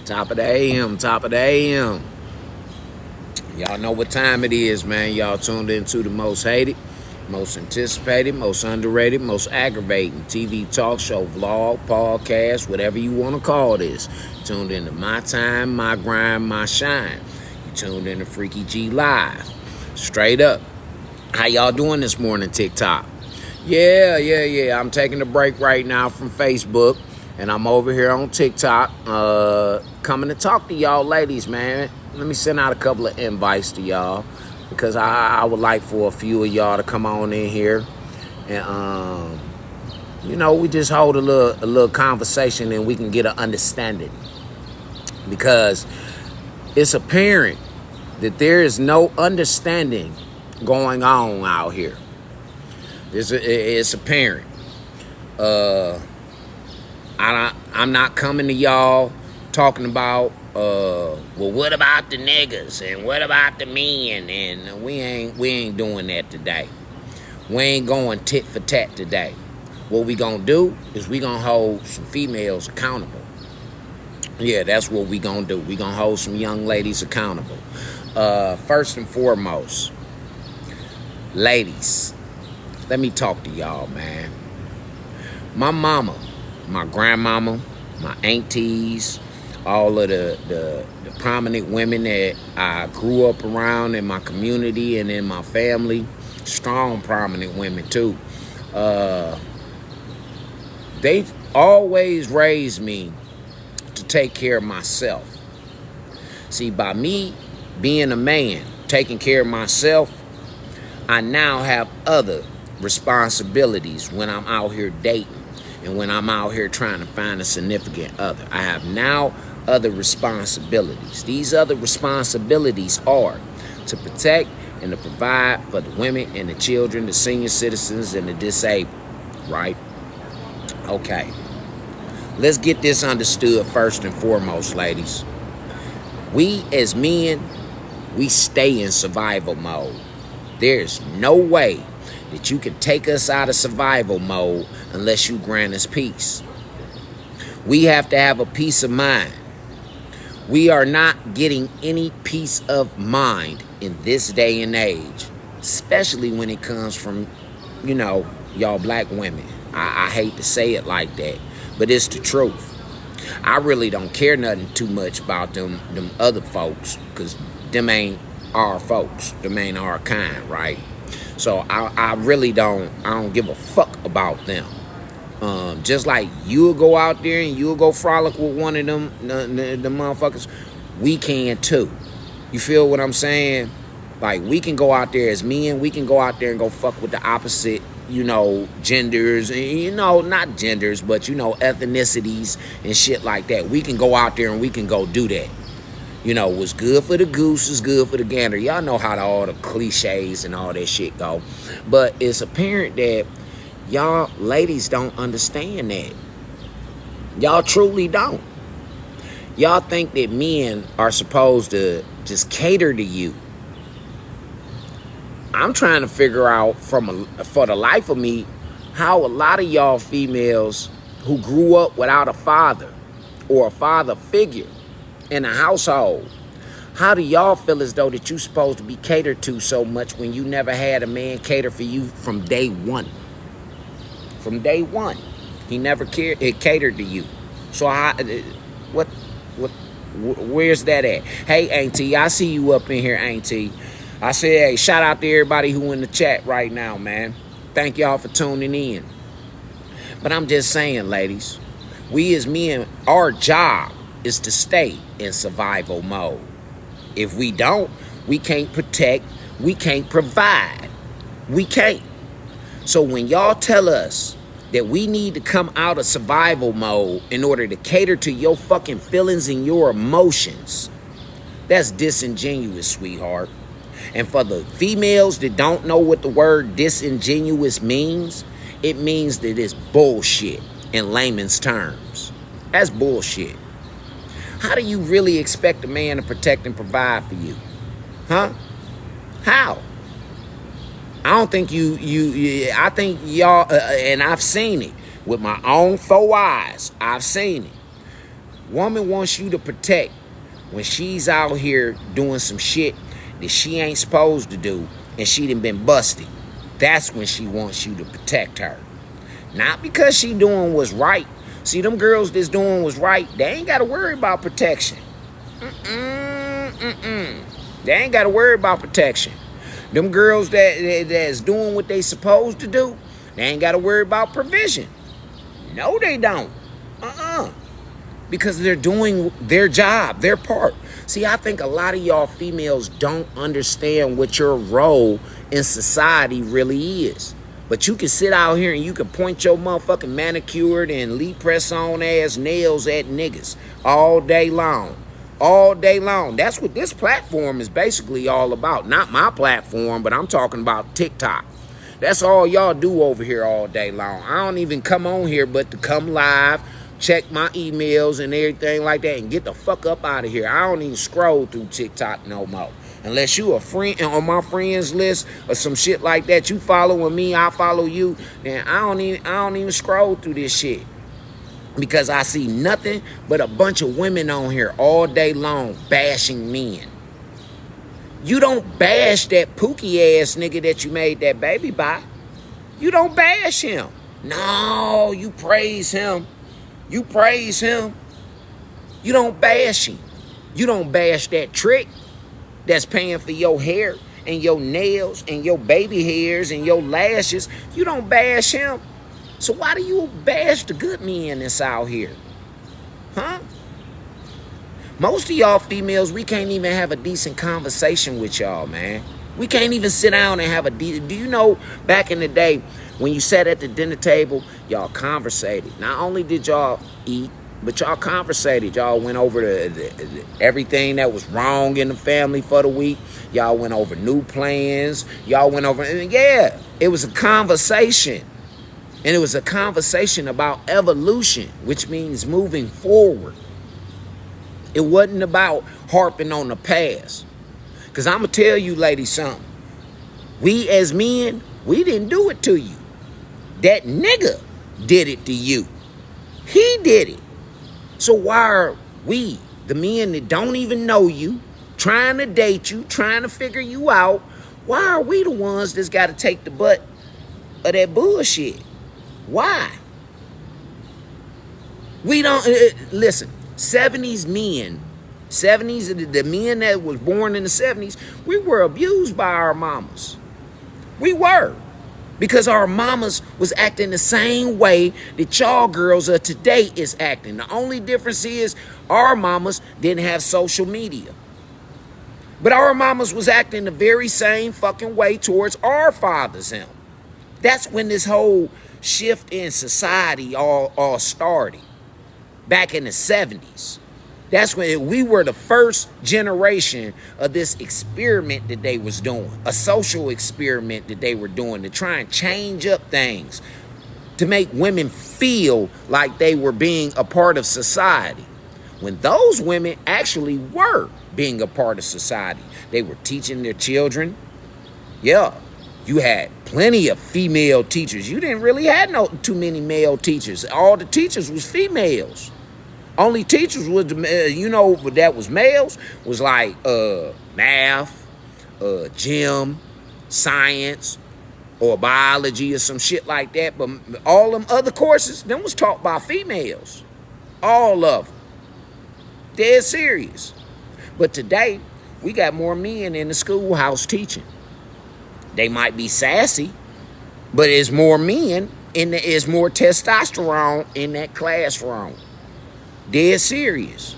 Top of the AM, top of the AM. Y'all know what time it is, man. Y'all tuned into the most hated, most anticipated, most underrated, most aggravating TV talk show, vlog, podcast, whatever you want to call this. Tuned into My Time, My Grind, My Shine. You tuned into Freaky G Live. Straight up. How y'all doing this morning, TikTok? Yeah. I'm taking a break right now from Facebook. And I'm over here on TikTok, coming to talk to y'all ladies, man. Let me send out a couple of invites to y'all because I would like for a few of y'all to come on in here. And, we just hold a little conversation and we can get an understanding. Because it's apparent that there is no understanding going on out here. It's apparent. I'm not coming to y'all talking about, what about the niggas and what about the men? And we ain't doing that today. We ain't going tit for tat today. What we gonna do is we gonna hold some females accountable. Yeah, that's what we gonna do. We gonna hold some young ladies accountable. First and foremost, ladies, let me talk to y'all, man. My mama, my grandmama, my aunties, all of the prominent women that I grew up around in my community and in my family, strong prominent women too. They've always raised me to take care of myself. See, by me being a man, taking care of myself, I now have other responsibilities when I'm out here dating. And when I'm out here trying to find a significant other, I have now other responsibilities. These other responsibilities are to protect and to provide for the women and the children, the senior citizens, and the disabled, right? Okay. Let's get this understood first and foremost, ladies. We as men, we stay in survival mode. There's no way that you can take us out of survival mode unless you grant us peace. We have to have a peace of mind. We are not getting any peace of mind in this day and age, especially when it comes from, y'all black women. I hate to say it like that, but it's the truth. I really don't care nothing too much about them other folks, because them ain't our folks. Them ain't our kind, right? So I really don't give a fuck about them. Just like you'll go out there and you'll go frolic with one of them the motherfuckers, we can too. You feel what I'm saying? Like, we can go out there as men, we can go out there and go fuck with the opposite, genders, and, not genders, but, ethnicities and shit like that. We can go out there and we can go do that. What's good for the goose is good for the gander. Y'all know how all the cliches and all that shit go. But it's apparent that y'all ladies don't understand that. Y'all truly don't. Y'all think that men are supposed to just cater to you. I'm trying to figure out for the life of me how a lot of y'all females who grew up without a father or a father figure in a household, how do y'all feel as though that you supposed to be catered to so much when you never had a man cater for you from day one? From day one, he never catered to you. So where's that at? Hey, Auntie, I see you up in here, Auntie. I said, hey, shout out to everybody who in the chat right now, man. Thank y'all for tuning in. But I'm just saying, ladies, we as men, our job is to stay in survival mode. If we don't, we can't protect, we can't provide. We can't. So when y'all tell us that we need to come out of survival mode in order to cater to your fucking feelings and your emotions, that's disingenuous, sweetheart. And for the females that don't know what the word disingenuous means, it means that it's bullshit in layman's terms. That's bullshit. How do you really expect a man to protect and provide for you? Huh? How? I don't think I think y'all, and I've seen it with my own 4 eyes. I've seen it. Woman wants you to protect when she's out here doing some shit that she ain't supposed to do and she done been busted. That's when she wants you to protect her. Not because she doing what's right. See, them girls that's doing what's right, they ain't got to worry about protection. They ain't got to worry about protection. Them girls that's doing what they supposed to do, they ain't got to worry about provision. No, they don't. Because they're doing their job, their part. See, I think a lot of y'all females don't understand what your role in society really is. But you can sit out here and you can point your motherfucking manicured and Lee press-on ass nails at niggas all day long. All day long. That's what this platform is basically all about. Not my platform, but I'm talking about TikTok. That's all y'all do over here all day long. I don't even come on here but to come live, check my emails and everything like that, and get the fuck up out of here. I don't even scroll through TikTok no more. Unless you a friend on my friends list or some shit like that, you following me, I follow you, then I don't even scroll through this shit. Because I see nothing but a bunch of women on here all day long bashing men. You don't bash that pookie ass nigga that you made that baby by. You don't bash him. No, you praise him. You praise him. You don't bash him. You don't bash that trick that's paying for your hair and your nails and your baby hairs and your lashes. You don't bash him. So why do you bash the good men that's out here? Huh? Most of y'all females, we can't even have a decent conversation with y'all, man. We can't even sit down and have a decent... Do you know back in the day when you sat at the dinner table, y'all conversated. Not only did y'all eat, but y'all conversated. Y'all went over everything that was wrong in the family for the week. Y'all went over new plans. Y'all went over... And yeah, it was a conversation. And it was a conversation about evolution, which means moving forward. It wasn't about harping on the past. Because I'm going to tell you, ladies, something. We as men, we didn't do it to you. That nigga did it to you. He did it. So why are we, the men that don't even know you, trying to date you, trying to figure you out, why are we the ones that's got to take the butt of that bullshit? Why? We don't, listen, 70s men, 70s, the men that was born in the 70s, we were abused by our mamas. We were. Because our mamas was acting the same way that y'all girls of today is acting. The only difference is our mamas didn't have social media. But our mamas was acting the very same fucking way towards our fathers. That's when this whole shift in society all started. Back in the 70s. That's when we were the first generation of this experiment that they was doing. A social experiment that they were doing to try and change up things. To make women feel like they were being a part of society. When those women actually were being a part of society. They were teaching their children. Yeah, you had plenty of female teachers. You didn't really have too many male teachers. All the teachers was females. Only teachers was, that was males, was like math, gym, science, or biology or some shit like that. But all them other courses, them was taught by females. All of them. Dead serious. But today, we got more men in the schoolhouse teaching. They might be sassy, but it's more men, and there's more testosterone in that classroom. Dead serious.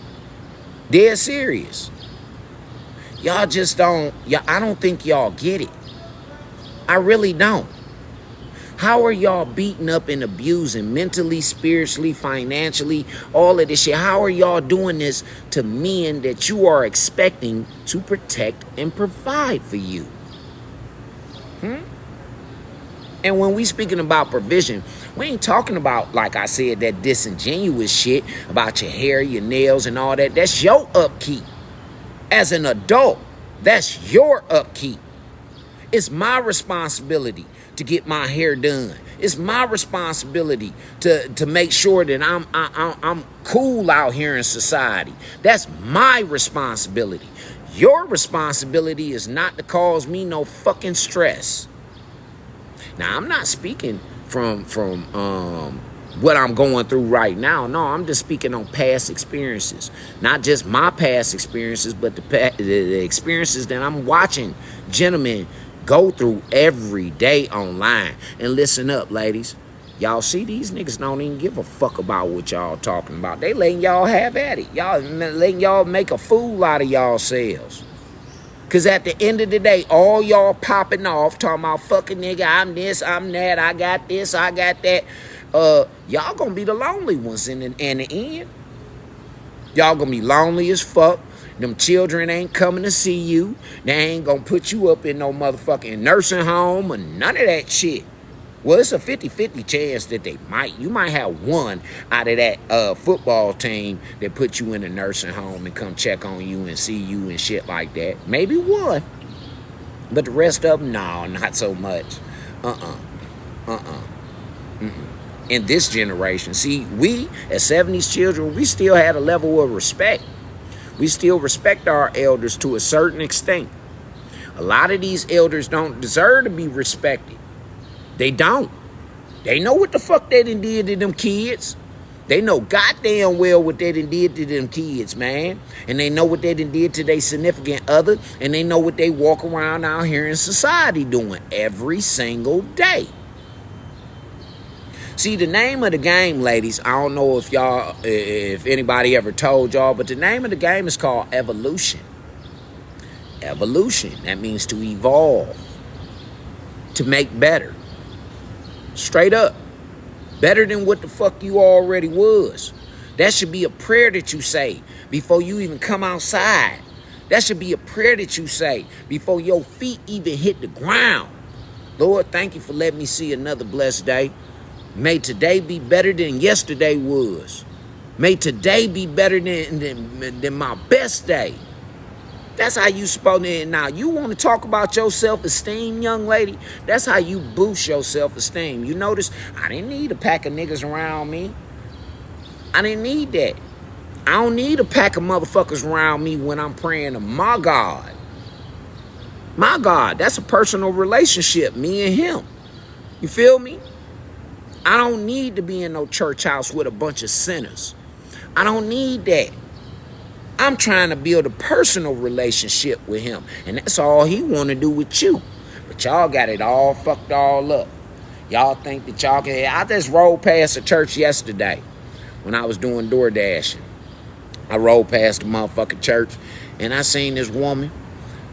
Dead serious. Y'all just don't, I don't think y'all get it. I really don't. How are y'all beating up and abusing mentally, spiritually, financially, all of this shit? How are y'all doing this to men that you are expecting to protect and provide for you? And when we speaking about provision, we ain't talking about, like I said, that disingenuous shit about your hair, your nails, and all that. That's your upkeep. As an adult, that's your upkeep. It's my responsibility to get my hair done. It's my responsibility to make sure that I'm cool out here in society. That's my responsibility. Your responsibility is not to cause me no fucking stress. Now, I'm not speaking from what I'm going through right now. No, I'm just speaking on past experiences. Not just my past experiences, but the experiences that I'm watching gentlemen go through every day online. And listen up, ladies. Y'all see these niggas don't even give a fuck about what y'all talking about. They letting y'all have at it. Y'all letting y'all make a fool out of y'all selves. Because at the end of the day, all y'all popping off, talking about fucking nigga, I'm this, I'm that, I got this, I got that. Y'all gonna be the lonely ones in the end. Y'all gonna be lonely as fuck. Them children ain't coming to see you. They ain't gonna put you up in no motherfucking nursing home or none of that shit. Well, it's a 50-50 chance that you might have one out of that football team that put you in a nursing home and come check on you and see you and shit like that. Maybe one. But the rest of them, no, not so much. In this generation, see, we as 70s children, we still had a level of respect. We still respect our elders to a certain extent. A lot of these elders don't deserve to be respected. They don't. They know what the fuck they done did to them kids. They know goddamn well what they done did to them kids, man. And they know what they done did to their significant other. And they know what they walk around out here in society doing every single day. See, the name of the game, ladies, I don't know if anybody ever told y'all, but the name of the game is called evolution. Evolution, that means to evolve, to make better. Straight up. Better than what the fuck you already was. That should be a prayer that you say before you even come outside. That should be a prayer that you say before your feet even hit the ground. Lord, thank you for letting me see another blessed day. May today be better than yesterday was. May today be better than my best day. That's how you supposed to. Now, you want to talk about your self-esteem, young lady? That's how you boost your self-esteem. You notice, I didn't need a pack of niggas around me. I didn't need that. I don't need a pack of motherfuckers around me when I'm praying to my God. My God, that's a personal relationship, me and him. You feel me? I don't need to be in no church house with a bunch of sinners. I don't need that. I'm trying to build a personal relationship with him. And that's all he want to do with you. But y'all got it all fucked all up. Y'all think that y'all can. I just rolled past a church yesterday when I was doing door dashing. I rolled past the motherfucking church and I seen this woman.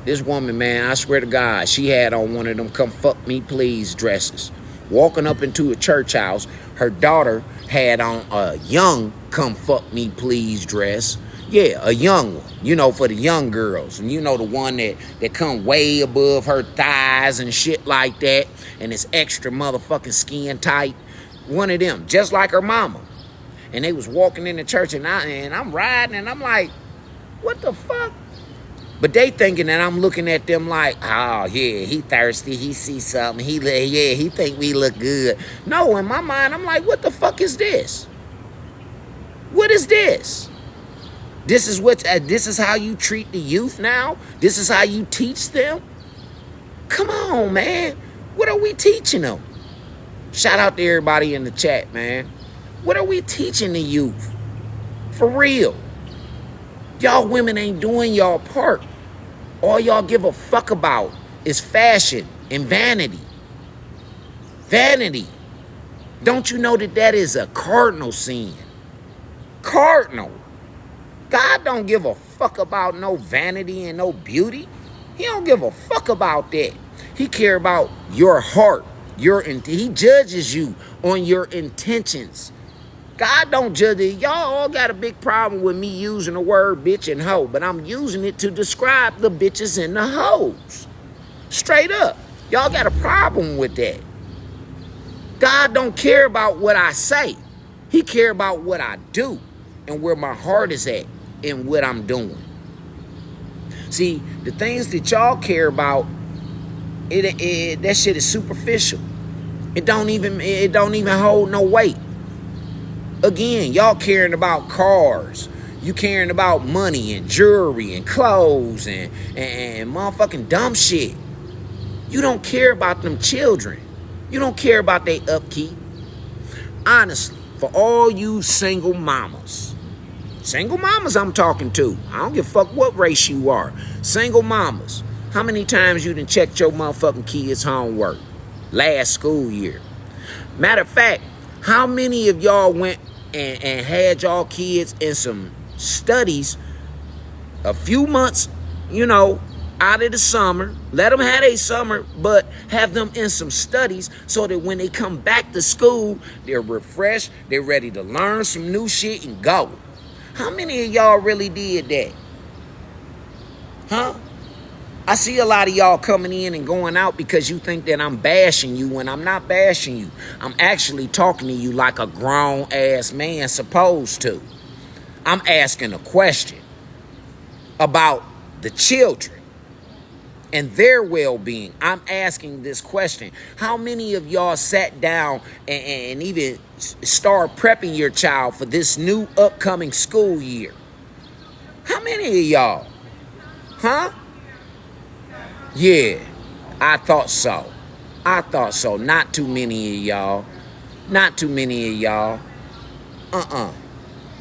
This woman, man, I swear to God, she had on one of them come fuck me please dresses. Walking up into a church house, her daughter had on a young come fuck me please dress. Yeah, a young one, you know, for the young girls. And you know, the one that come way above her thighs and shit like that. And it's extra motherfucking skin tight. One of them, just like her mama. And they was walking in the church and I'm riding and I'm like, what the fuck? But they thinking that I'm looking at them like, oh, yeah, he thirsty. He see something. He think we look good. No, in my mind, I'm like, what the fuck is this? What is this? This is how you treat the youth now? This is how you teach them? Come on, man. What are we teaching them? Shout out to everybody in the chat, man. What are we teaching the youth? For real. Y'all women ain't doing y'all part. All y'all give a fuck about is fashion and vanity. Vanity. Don't you know that is a cardinal sin? Cardinal. God don't give a fuck about no vanity and no beauty. He don't give a fuck about that. He care about your heart. He judges you on your intentions. God don't judge it. Y'all all got a big problem with me using the word bitch and hoe, but I'm using it to describe the bitches and the hoes. Straight up. Y'all got a problem with that. God don't care about what I say. He care about what I do and where my heart is at and what I'm doing. See, the things that y'all care about That shit is superficial. It don't even hold no weight. Again, y'all caring about cars. You caring about money and jewelry and clothes and motherfucking dumb shit. You don't care about them children. You don't care about their upkeep. Honestly, for all you single mamas I'm talking to. I don't give a fuck what race you are. Single mamas. How many times you done checked your motherfucking kids' homework last school year? Matter of fact, how many of y'all went and had y'all kids in some studies a few months, out of the summer, let them have a summer, but have them in some studies so that when they come back to school, they're refreshed, they're ready to learn some new shit and go. How many of y'all really did that? Huh? I see a lot of y'all coming in and going out because you think that I'm bashing you when I'm not bashing you. I'm actually talking to you like a grown-ass man supposed to. I'm asking a question about the children and their well-being. I'm asking this question. How many of y'all sat down and even start prepping your child for this new upcoming school year? How many of y'all? Huh? Yeah, I thought so. Not too many of y'all.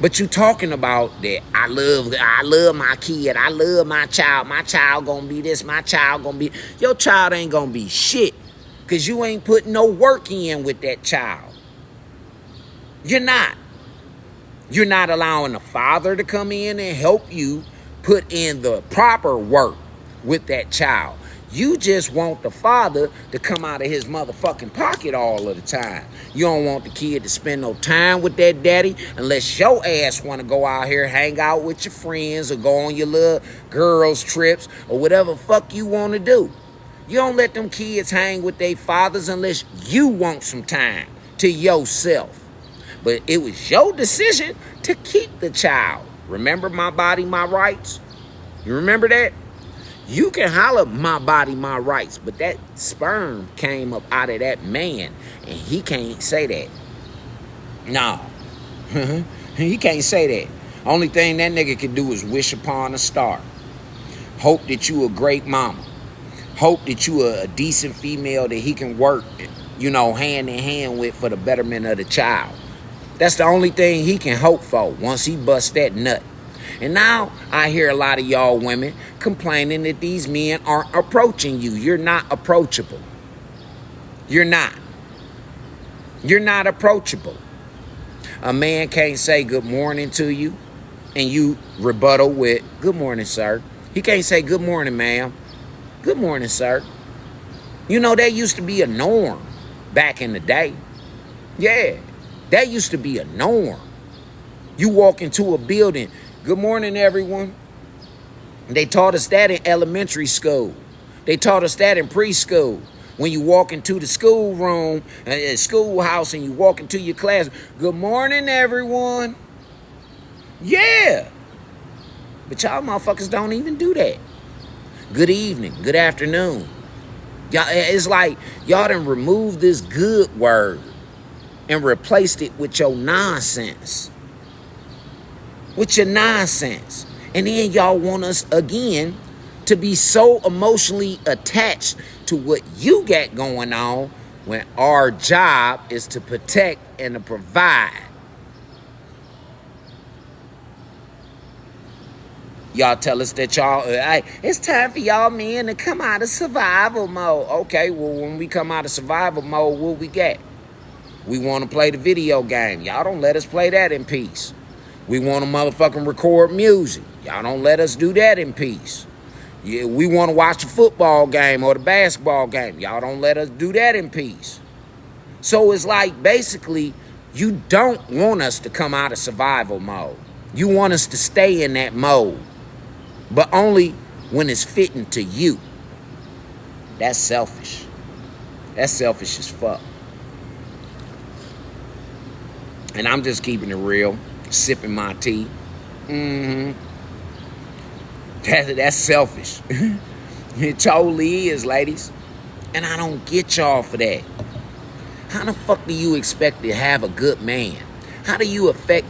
But you talking about that I love my kid, I love my child gonna be this, my child gonna be... Your child ain't gonna be shit because you ain't putting no work in with that child. You're not. You're not allowing the father to come in and help you put in the proper work with that child. You just want the father to come out of his motherfucking pocket all of the time. You don't want the kid to spend no time with that daddy unless your ass want to go out here, hang out with your friends or go on your little girls' trips or whatever fuck you want to do. You don't let them kids hang with their fathers unless you want some time to yourself. But it was your decision to keep the child. Remember my body, my rights? You remember that? You can holler my body, my rights, but that sperm came up out of that man, and he can't say that. No. He can't say that. Only thing that nigga can do is wish upon a star. Hope that you a great mama. Hope that you a decent female that he can work, hand in hand with for the betterment of the child. That's the only thing he can hope for once he busts that nut. And now I hear a lot of y'all women complaining that these men aren't approaching you. You're not approachable. You're not. You're not approachable. A man can't say good morning to you and you rebuttal with good morning, sir. He can't say good morning, ma'am. Good morning, sir. That used to be a norm back in the day. Yeah, that used to be a norm. You walk into a building, good morning, everyone. They taught us that in elementary school. They taught us that in preschool. When you walk into the schoolroom, schoolhouse, and you walk into your class, good morning, everyone. Yeah. But y'all motherfuckers don't even do that. Good evening, good afternoon. Y'all, it's like y'all done removed this good word and replaced it with your nonsense. With your nonsense. And then y'all want us again to be so emotionally attached to what you got going on when our job is to protect and to provide. Y'all tell us that y'all, it's time for y'all men to come out of survival mode. Okay, well, when we come out of survival mode, what we get? We want to play the video game. Y'all don't let us play that in peace. We want to motherfucking record music. Y'all don't let us do that in peace. Yeah, we want to watch the football game or the basketball game. Y'all don't let us do that in peace. So it's like basically you don't want us to come out of survival mode. You want us to stay in that mode, but only when it's fitting to you. That's selfish. That's selfish as fuck. And I'm just keeping it real, sipping my tea. That's selfish. It totally is, ladies. And I don't get y'all for that. How the fuck do you expect to have a good man? How do you expect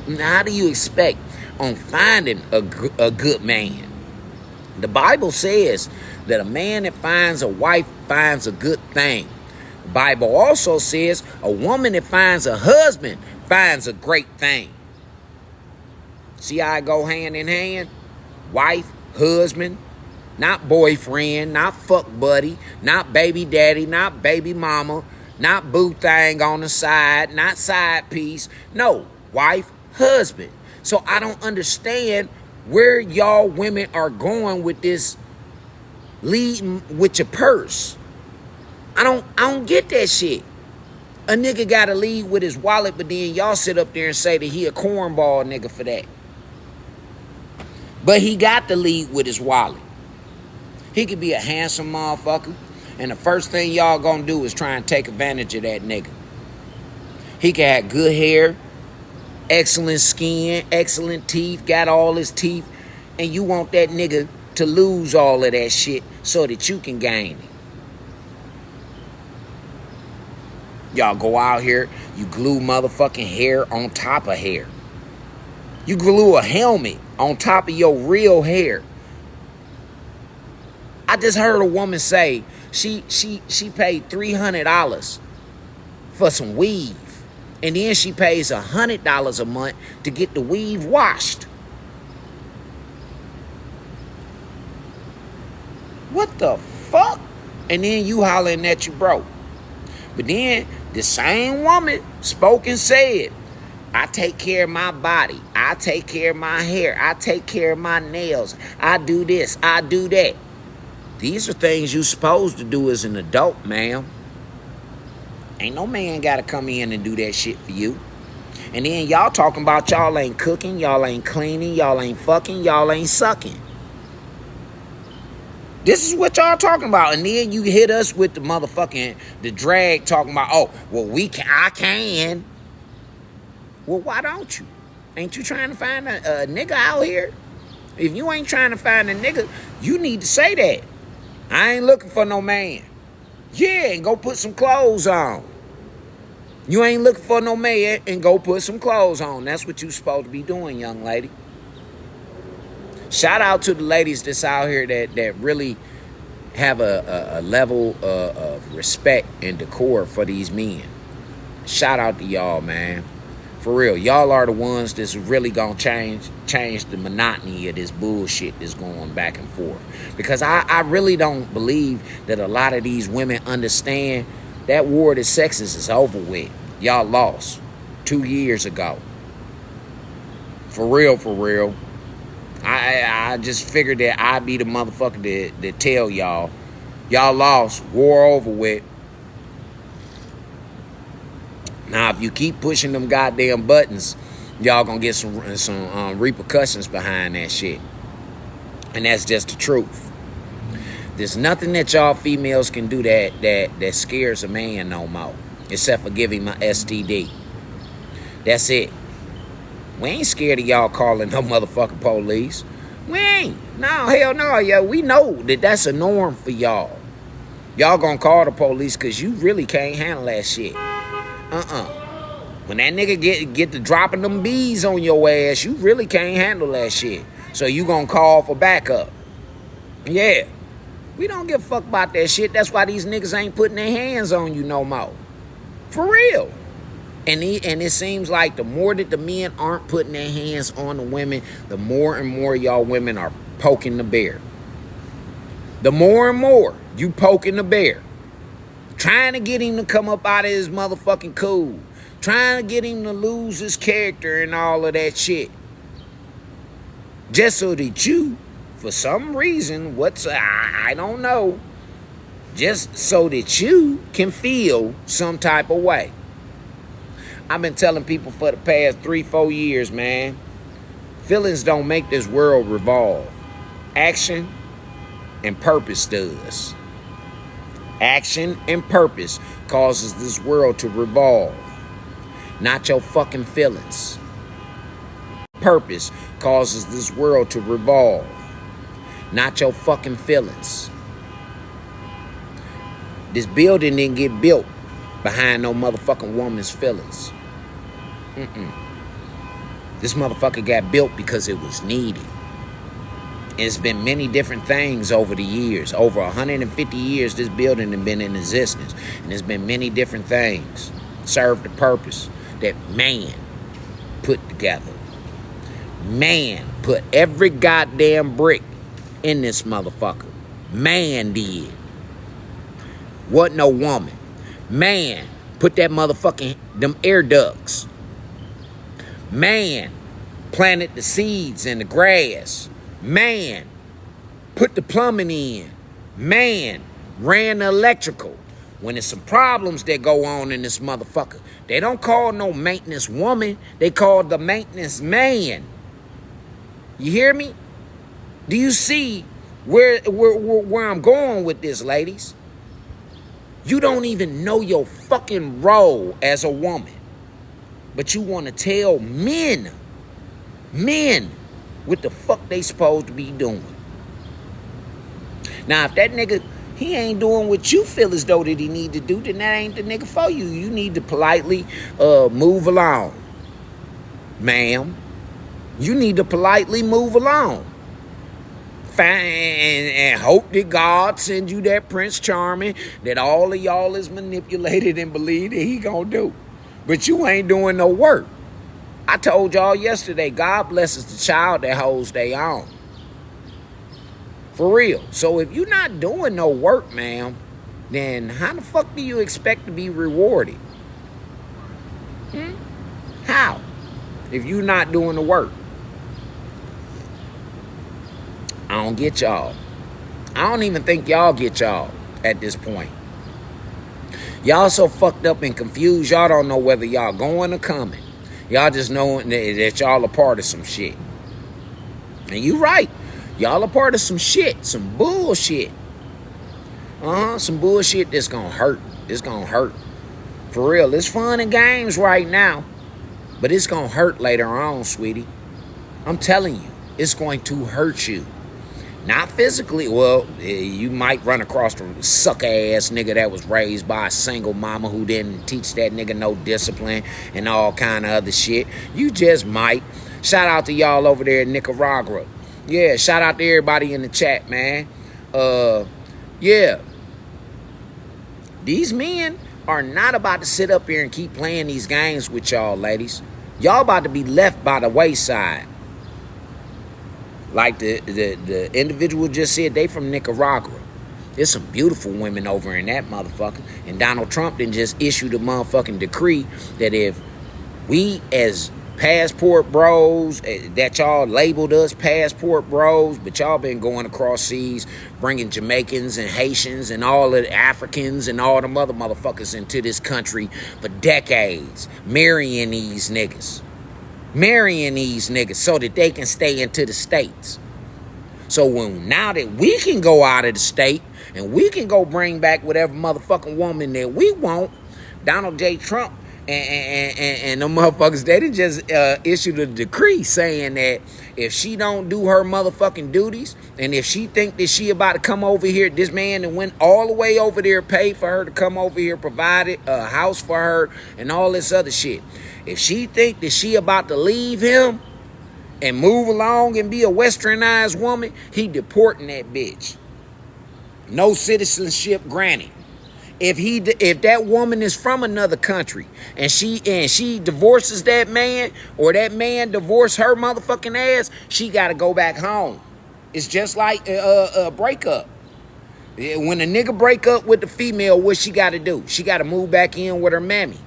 on finding a good man? The Bible says that a man that finds a wife finds a good thing. The Bible also says a woman that finds a husband finds a great thing. See how I go hand in hand? Wife, husband, not boyfriend, not fuck buddy, not baby daddy, not baby mama, not boo thing on the side, not side piece. No, wife, husband. So I don't understand where y'all women are going with this leading with your purse. I don't get that shit. A nigga gotta lead with his wallet, but then y'all sit up there and say that he a cornball nigga for that. But he got to lead with his wallet. He could be a handsome motherfucker, and the first thing y'all gonna do is try and take advantage of that nigga. He can have good hair, excellent skin, excellent teeth, got all his teeth, and you want that nigga to lose all of that shit so that you can gain it. Y'all go out here, you glue motherfucking hair on top of hair. You glue a helmet on top of your real hair. I just heard a woman say she paid $300 for some weave, and then she pays $100 a month to get the weave washed. What the fuck? And then you hollering that you broke. But then the same woman spoke and said, I take care of my body. I take care of my hair. I take care of my nails. I do this. I do that. These are things you're supposed to do as an adult, ma'am. Ain't no man got to come in and do that shit for you. And then y'all talking about y'all ain't cooking, y'all ain't cleaning, y'all ain't fucking, y'all ain't sucking. This is what y'all talking about. And then you hit us with the motherfucking, the drag talking about, oh, well, I can. Well, why don't you? Ain't you trying to find a nigga out here? If you ain't trying to find a nigga, you need to say that. I ain't looking for no man. Yeah, and go put some clothes on. You ain't looking for no man, and go put some clothes on. That's what you supposed to be doing, young lady. Shout out to the ladies that's out here that really have a level of respect and decor for these men. Shout out to y'all, man. For real, y'all are the ones that's really gonna change the monotony of this bullshit that's going back and forth. Because I really don't believe that a lot of these women understand that war of the sexes is over with. Y'all lost 2 years ago. For real, for real. I just figured that I'd be the motherfucker that tell y'all lost, war over with. Now, if you keep pushing them goddamn buttons, y'all gonna get some repercussions behind that shit. And that's just the truth. There's nothing that y'all females can do that scares a man no more, except for giving him a STD. That's it. We ain't scared of y'all calling no motherfucking police. We ain't. No, hell no, yo. We know that that's a norm for y'all. Y'all gonna call the police because you really can't handle that shit. When that nigga get to dropping them bees on your ass, you really can't handle that shit. So you gonna call for backup. Yeah. We don't give a fuck about that shit. That's why these niggas ain't putting their hands on you no more. For real. And it seems like the more that the men aren't putting their hands on the women, the more and more y'all women are poking the bear. The more and more you poking the bear. Trying to get him to come up out of his motherfucking cool. Trying to get him to lose his character and all of that shit. Just so that you, for some reason, I don't know. Just so that you can feel some type of way. I've been telling people for the past 3-4 years, man. Feelings don't make this world revolve. Action and purpose does. Action and purpose causes this world to revolve. Not your fucking feelings. Purpose causes this world to revolve. Not your fucking feelings. This building didn't get built behind no motherfucking woman's feelings. This motherfucker got built because it was needed. It's been many different things over the years. Over 150 years, this building has been in existence. And there's been many different things. Served the purpose that man put together. Man put every goddamn brick in this motherfucker. Man did. Wasn't no woman. Man put that motherfucking, them air ducts. Man planted the seeds in the grass. Man put the plumbing in. Man ran the electrical. When there's some problems that go on in this motherfucker, they don't call no maintenance woman. They call the maintenance man. You hear me? Do you see where I'm going with this, ladies? You don't even know your fucking role as a woman. But you want to tell men what the fuck they supposed to be doing. Now, if that nigga, he ain't doing what you feel as though that he need to do, then that ain't the nigga for you. You need to politely move along, ma'am. You need to politely move along. And hope that God sends you that Prince Charming that all of y'all is manipulated and believe that he gonna do. But you ain't doing no work. I told y'all yesterday, God blesses the child that holds their own. For real. So if you're not doing no work, ma'am, then how the fuck do you expect to be rewarded? How? If you're not doing the work. I don't get y'all. I don't even think y'all get y'all at this point. Y'all so fucked up and confused, y'all don't know whether y'all going or coming. Y'all just know that y'all a part of some shit. And you right. Y'all a part of some shit. Some bullshit. Some bullshit that's gonna hurt. It's gonna hurt. For real. It's fun and games right now. But it's gonna hurt later on, sweetie. I'm telling you. It's going to hurt you. Not physically. Well, you might run across a sucker-ass nigga that was raised by a single mama who didn't teach that nigga no discipline and all kind of other shit. You just might. Shout out to y'all over there in Nicaragua. Yeah, shout out to everybody in the chat, man. Yeah. These men are not about to sit up here and keep playing these games with y'all, ladies. Y'all about to be left by the wayside. Like the individual just said, they from Nicaragua. There's some beautiful women over in that motherfucker. And Donald Trump then just issued a motherfucking decree that if we as passport bros, that y'all labeled us passport bros, but y'all been going across seas, bringing Jamaicans and Haitians and all the Africans and all them other motherfuckers into this country for decades, marrying these niggas so that they can stay into the states. So now that we can go out of the state and we can go bring back whatever motherfucking woman that we want, Donald J. Trump and them motherfuckers, they done just issued a decree saying that if she don't do her motherfucking duties and if she think that she about to come over here, this man that went all the way over there, paid for her to come over here, provided a house for her and all this other shit. If she think that she about to leave him and move along and be a westernized woman, he deporting that bitch. No citizenship granted. If that woman is from another country and she divorces that man, or that man divorce her motherfucking ass, she got to go back home. It's just like a breakup. When a nigga break up with the female, what she got to do? She got to move back in with her mammy.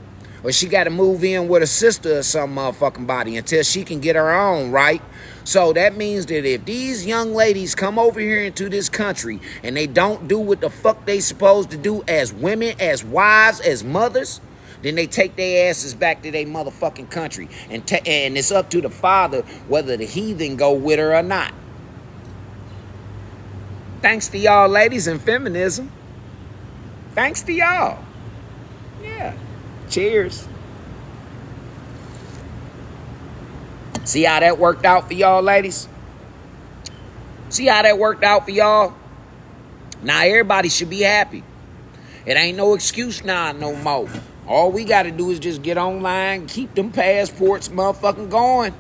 Or she got to move in with her sister or some motherfucking body until she can get her own, right? So that means that if these young ladies come over here into this country and they don't do what the fuck they supposed to do as women, as wives, as mothers, then they take their asses back to their motherfucking country. And it's up to the father whether the heathen go with her or not. Thanks to y'all ladies and feminism. Thanks to y'all. Yeah. Cheers. See how that worked out for y'all, ladies? See how that worked out for y'all? Now everybody should be happy. It ain't no excuse now no more. All we got to do is just get online, keep them passports motherfucking going.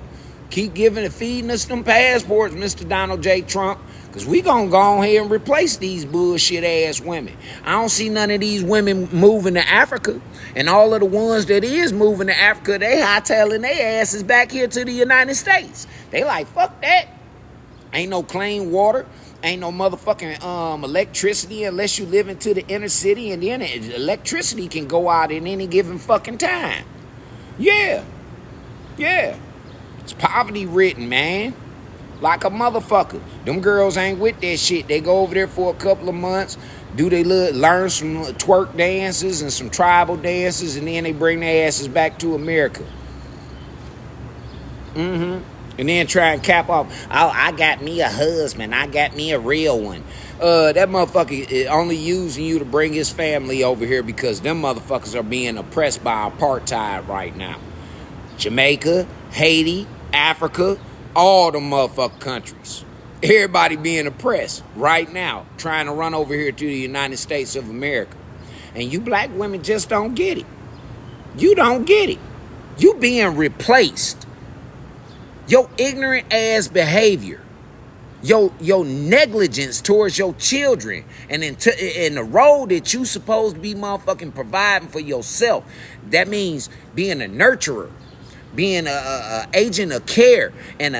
Keep feeding us them passports, Mr. Donald J. Trump. Because we going to go ahead and replace these bullshit ass women. I don't see none of these women moving to Africa. And all of the ones that is moving to Africa, they hightailing their asses back here to the United States. They like, fuck that. Ain't no clean water. Ain't no motherfucking electricity unless you live into the inner city. And then electricity can go out in any given fucking time. Yeah. Yeah. It's poverty ridden, man. Like a motherfucker. Them girls ain't with that shit. They go over there for a couple of months, learn some twerk dances and some tribal dances, and then they bring their asses back to America. And then try and cap off, oh, I got me a husband. I got me a real one. That motherfucker is only using you to bring his family over here because them motherfuckers are being oppressed by apartheid right now. Jamaica, Haiti, Africa, all the motherfucking countries. Everybody being oppressed right now, trying to run over here to the United States of America. And you black women just don't get it. You don't get it. You being replaced. Your ignorant ass behavior. Your negligence towards your children. And in the role that you supposed to be motherfucking providing for yourself. That means being a nurturer. Being a agent of care and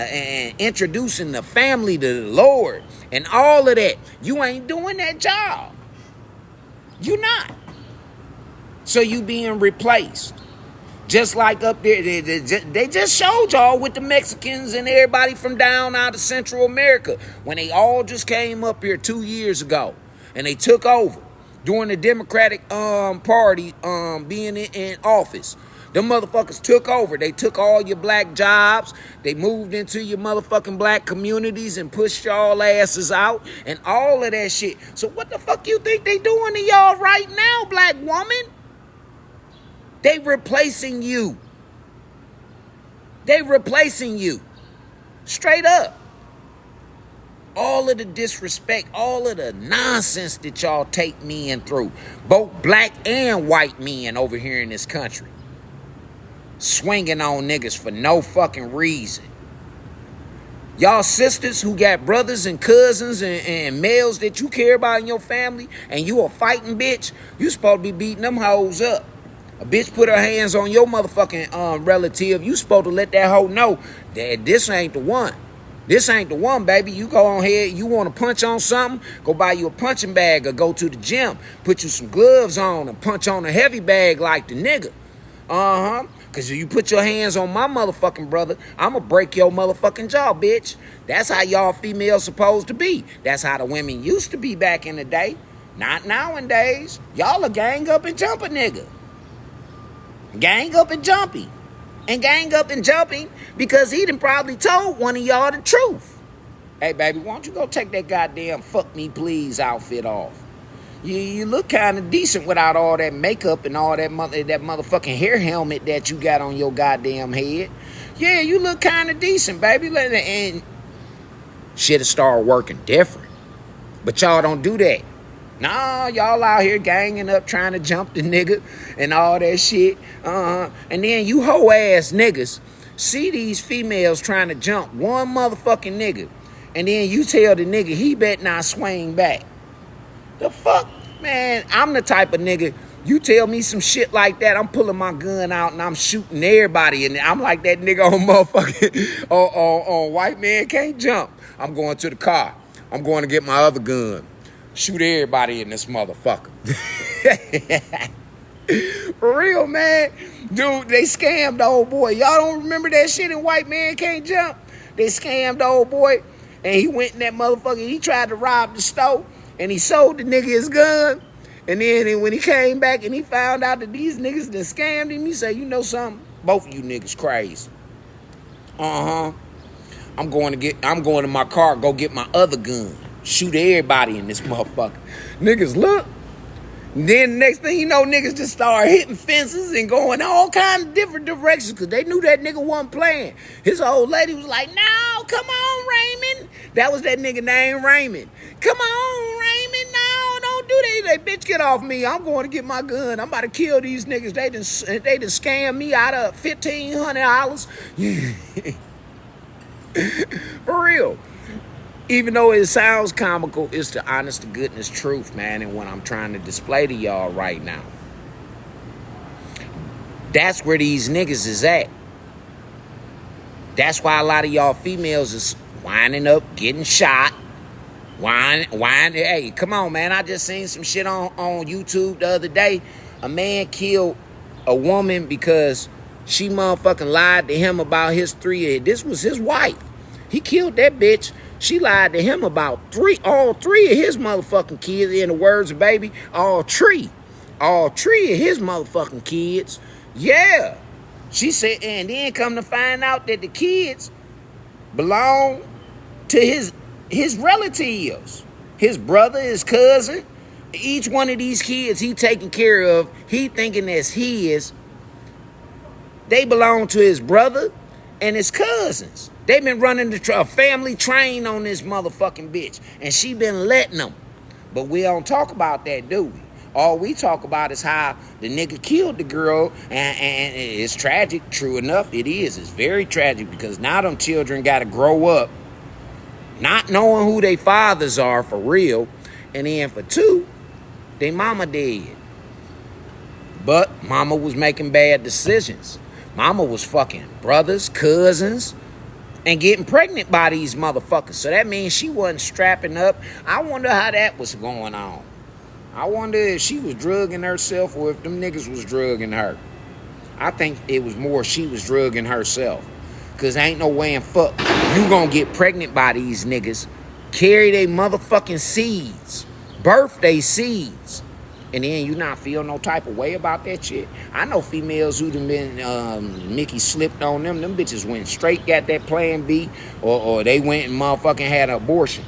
introducing the family to the Lord and all of that. You ain't doing that job. You not. So you being replaced. Just like up there, they just showed y'all with the Mexicans and everybody from down out of Central America when they all just came up here 2 years ago and they took over during the Democratic Party being in office. Them motherfuckers took over. They took all your black jobs. They moved into your motherfucking black communities and pushed y'all asses out and all of that shit. So what the fuck you think they doing to y'all right now, black woman? They replacing you. They replacing you. Straight up. All of the disrespect, all of the nonsense that y'all take men through. Both black and white men over here in this country. Swinging on niggas for no fucking reason. Y'all sisters who got brothers and cousins and males that you care about in your family and you a fighting bitch, you supposed to be beating them hoes up. A bitch put her hands on your motherfucking relative, you supposed to let that hoe know that this ain't the one. This ain't the one, baby. You go on ahead, you want to punch on something, go buy you a punching bag or go to the gym, put you some gloves on and punch on a heavy bag like the nigga. Because if you put your hands on my motherfucking brother, I'm going to break your motherfucking jaw, bitch. That's how y'all females supposed to be. That's how the women used to be back in the day. Not nowadays. Y'all are gang up and jump a nigga. Gang up and jumping. And gang up and jumping because he done probably told one of y'all the truth. Hey, baby, why don't you go take that goddamn fuck me please outfit off? You look kind of decent without all that makeup and all that motherfucking hair helmet that you got on your goddamn head. Yeah, you look kind of decent, baby. And shit'll start working different. But y'all don't do that. Nah, y'all out here ganging up trying to jump the nigga and all that shit. And then you hoe ass niggas see these females trying to jump one motherfucking nigga. And then you tell the nigga he bet not swing back. The fuck? Man, I'm the type of nigga, you tell me some shit like that, I'm pulling my gun out and I'm shooting everybody. And I'm like that nigga on motherfucking, on white man can't jump. I'm going to the car. I'm going to get my other gun. Shoot everybody in this motherfucker. For real, man. Dude, they scammed the old boy. Y'all don't remember that shit in White Man Can't Jump? They scammed the old boy. And he went in that motherfucker. He tried to rob the store. And he sold the nigga his gun. And then when he came back and he found out that these niggas that scammed him, he said, you know something? Both of you niggas crazy. I'm going to my car, go get my other gun. Shoot everybody in this motherfucker. Niggas look. Then next thing you know, niggas just start hitting fences and going all kind of different directions because they knew that nigga wasn't playing. His old lady was like, no, come on, Raymond. That was that nigga named Raymond. Come on, Raymond. No, don't do that. Hey, bitch, get off me. I'm going to get my gun. I'm about to kill these niggas. They done scam me out of $1,500. For real. Even though it sounds comical, it's the honest to goodness truth, man, and what I'm trying to display to y'all right now. That's where these niggas is at. That's why a lot of y'all females is winding up, getting shot. Hey, come on, man. I just seen some shit on YouTube the other day. A man killed a woman because she motherfucking lied to him about his this was his wife. He killed that bitch. She lied to him about all three of his motherfucking kids. In the words of baby, all three of his motherfucking kids. Yeah. She said, and then come to find out that the kids belong to his relatives, his brother, his cousin. Each one of these kids he taking care of, he thinking that's his. They belong to his brother and his cousins. They been running a family train on this motherfucking bitch, and she been letting them. But we don't talk about that, do we? All we talk about is how the nigga killed the girl, and it's tragic. True enough, it is. It's very tragic because now them children got to grow up not knowing who their fathers are for real, and then for two, they mama dead. But mama was making bad decisions. Mama was fucking brothers, cousins, and getting pregnant by these motherfuckers. So that means she wasn't strapping up. I wonder how that was going on. I wonder if she was drugging herself or if them niggas was drugging her. I think it was more she was drugging herself. Because ain't no way in fuck you gonna get pregnant by these niggas, carry they motherfucking seeds, birth they seeds, and then you not feel no type of way about that shit. I know females who done been, Mickey slipped on them. Them bitches went straight, got that plan B, or they went and motherfucking had an abortion.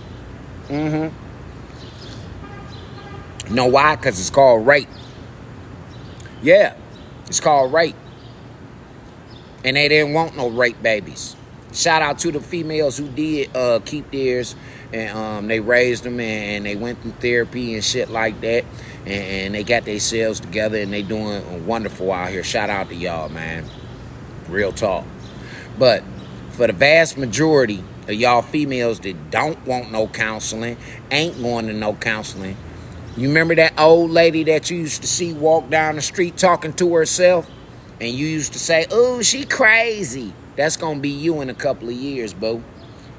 You know why? Because it's called rape. Yeah, it's called rape. And they didn't want no rape babies. Shout out to the females who did keep theirs, and they raised them, and they went through therapy and shit like that, and they got themselves together, and they doing wonderful out here. Shout out to y'all, man. Real talk. But for the vast majority of y'all females that don't want no counseling, ain't going to no counseling, you remember that old lady that you used to see walk down the street talking to herself? And you used to say, oh, she crazy. That's going to be you in a couple of years, boo.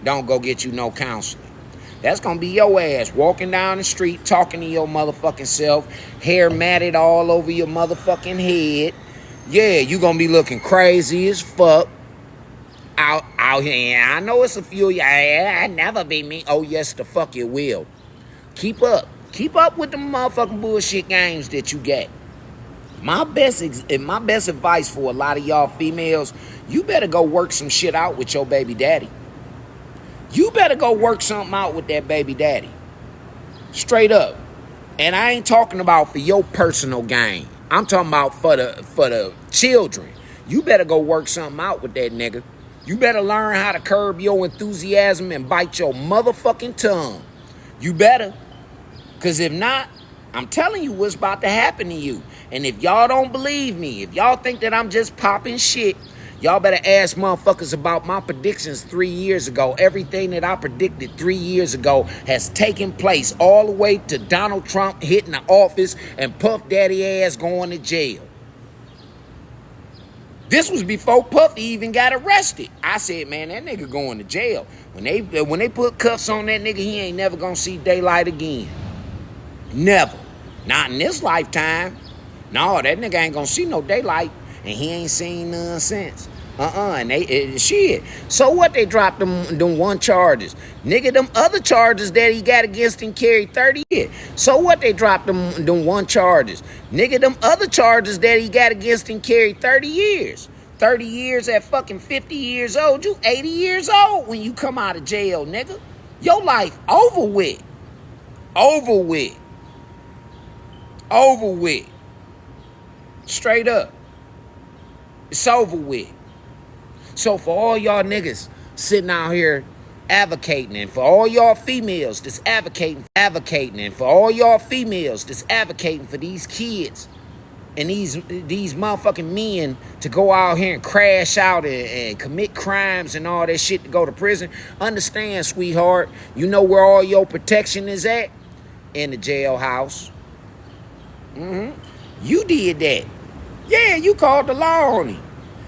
Don't go get you no counseling. That's going to be your ass walking down the street, talking to your motherfucking self, hair matted all over your motherfucking head. Yeah, you going to be looking crazy as fuck out here. I know it's a few of y'all. I never be me. Oh, yes, the fuck you will. Keep up. Keep up with the motherfucking bullshit games that you got. My best advice for a lot of y'all females, you better go work some shit out with your baby daddy. You better go work something out with that baby daddy. Straight up. And I ain't talking about for your personal gain. I'm talking about for the children. You better go work something out with that nigga. You better learn how to curb your enthusiasm and bite your motherfucking tongue. You better. Because if not, I'm telling you what's about to happen to you. And if y'all don't believe me, if y'all think that I'm just popping shit, y'all better ask motherfuckers about my predictions 3 years ago. Everything that I predicted 3 years ago has taken place all the way to Donald Trump hitting the office and Puff Daddy ass going to jail. This was before Puffy even got arrested. I said, man, that nigga going to jail. When they put cuffs on that nigga, he ain't never gonna see daylight again. Never. Not in this lifetime. No, that nigga ain't gonna see no daylight, and he ain't seen none since. And shit. So what? They dropped them one charges. Nigga, them other charges that he got against him carried 30 years. So what? They dropped them one charges. Nigga, them other charges that he got against him carried 30 years. 30 years at fucking 50 years old. You 80 years old when you come out of jail, nigga. Your life over with. Over with. Over with. Straight up. It's over with. So for all y'all niggas sitting out here advocating, and for all y'all females that's advocating, and for all y'all females that's advocating for these kids and these motherfucking men to go out here and crash out and commit crimes and all that shit to go to prison. Understand, sweetheart, you know where all your protection is at? In the jailhouse. You did that. Yeah, you called the law on him.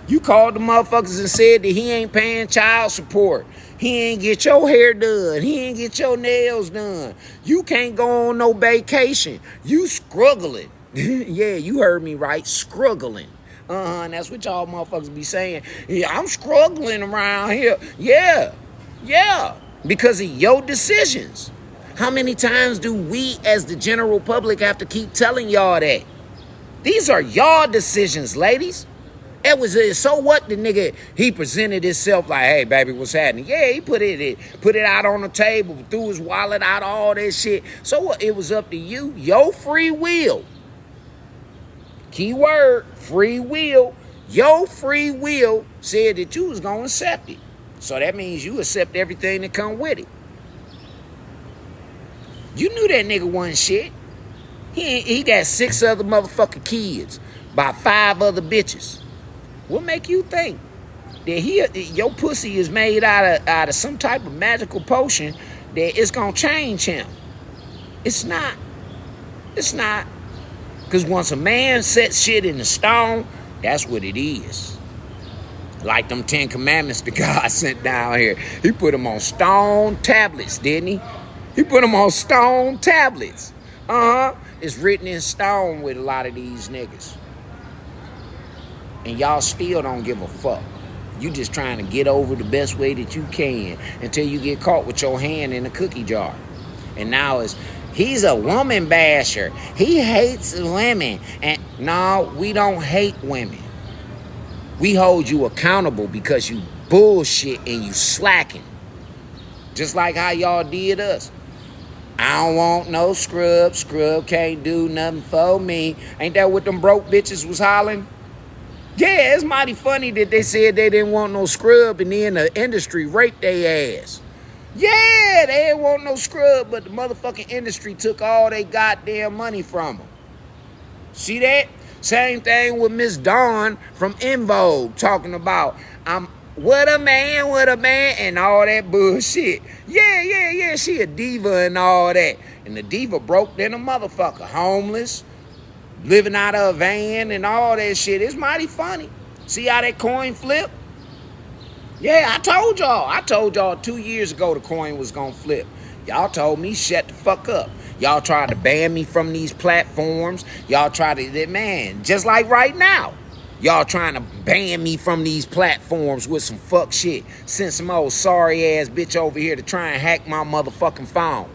You called the motherfuckers and said that he ain't paying child support. He ain't get your hair done. He ain't get your nails done. You can't go on no vacation. You struggling. Yeah, you heard me right. Struggling. And that's what y'all motherfuckers be saying. Yeah, I'm struggling around here. Yeah. Because of your decisions. How many times do we as the general public have to keep telling y'all that? These are y'all decisions, ladies. It was so what the nigga, he presented himself like, hey baby, what's happening? Yeah, he put it out on the table, threw his wallet out, all that shit. So what? It was up to you, your free will. Keyword, free will. Your free will said that you was gonna accept it. So that means you accept everything that come with it. You knew that nigga wasn't shit. He got 6 other motherfucking kids by 5 other bitches. What make you think that your pussy is made out of some type of magical potion that it's gonna change him? It's not. It's not. Because once a man sets shit in the stone, that's what it is. Like them 10 commandments that God sent down here. He put them on stone tablets, didn't he? He put them on stone tablets. It's written in stone with a lot of these niggas. And y'all still don't give a fuck. You just trying to get over the best way that you can until you get caught with your hand in a cookie jar. And now he's a woman basher. He hates women. And no, we don't hate women. We hold you accountable because you bullshit and you slacking. Just like how y'all did us. I don't want no scrub. Scrub can't do nothing for me. Ain't that what them broke bitches was hollering? Yeah, it's mighty funny that they said they didn't want no scrub and then the industry raped their ass. Yeah, they didn't want no scrub, but the motherfucking industry took all they goddamn money from them. See that? Same thing with Miss Dawn from En Vogue talking about, what a man, and all that bullshit. Yeah, she a diva and all that. And the diva broke than a motherfucker, homeless, living out of a van and all that shit. It's mighty funny. See how that coin flip? Yeah, I told y'all 2 years ago the coin was gonna flip. Y'all told me shut the fuck up. Y'all tried to ban me from these platforms. Y'all tried to, man, just like right now. Y'all trying to ban me from these platforms with some fuck shit. Send some old sorry ass bitch over here to try and hack my motherfucking phone.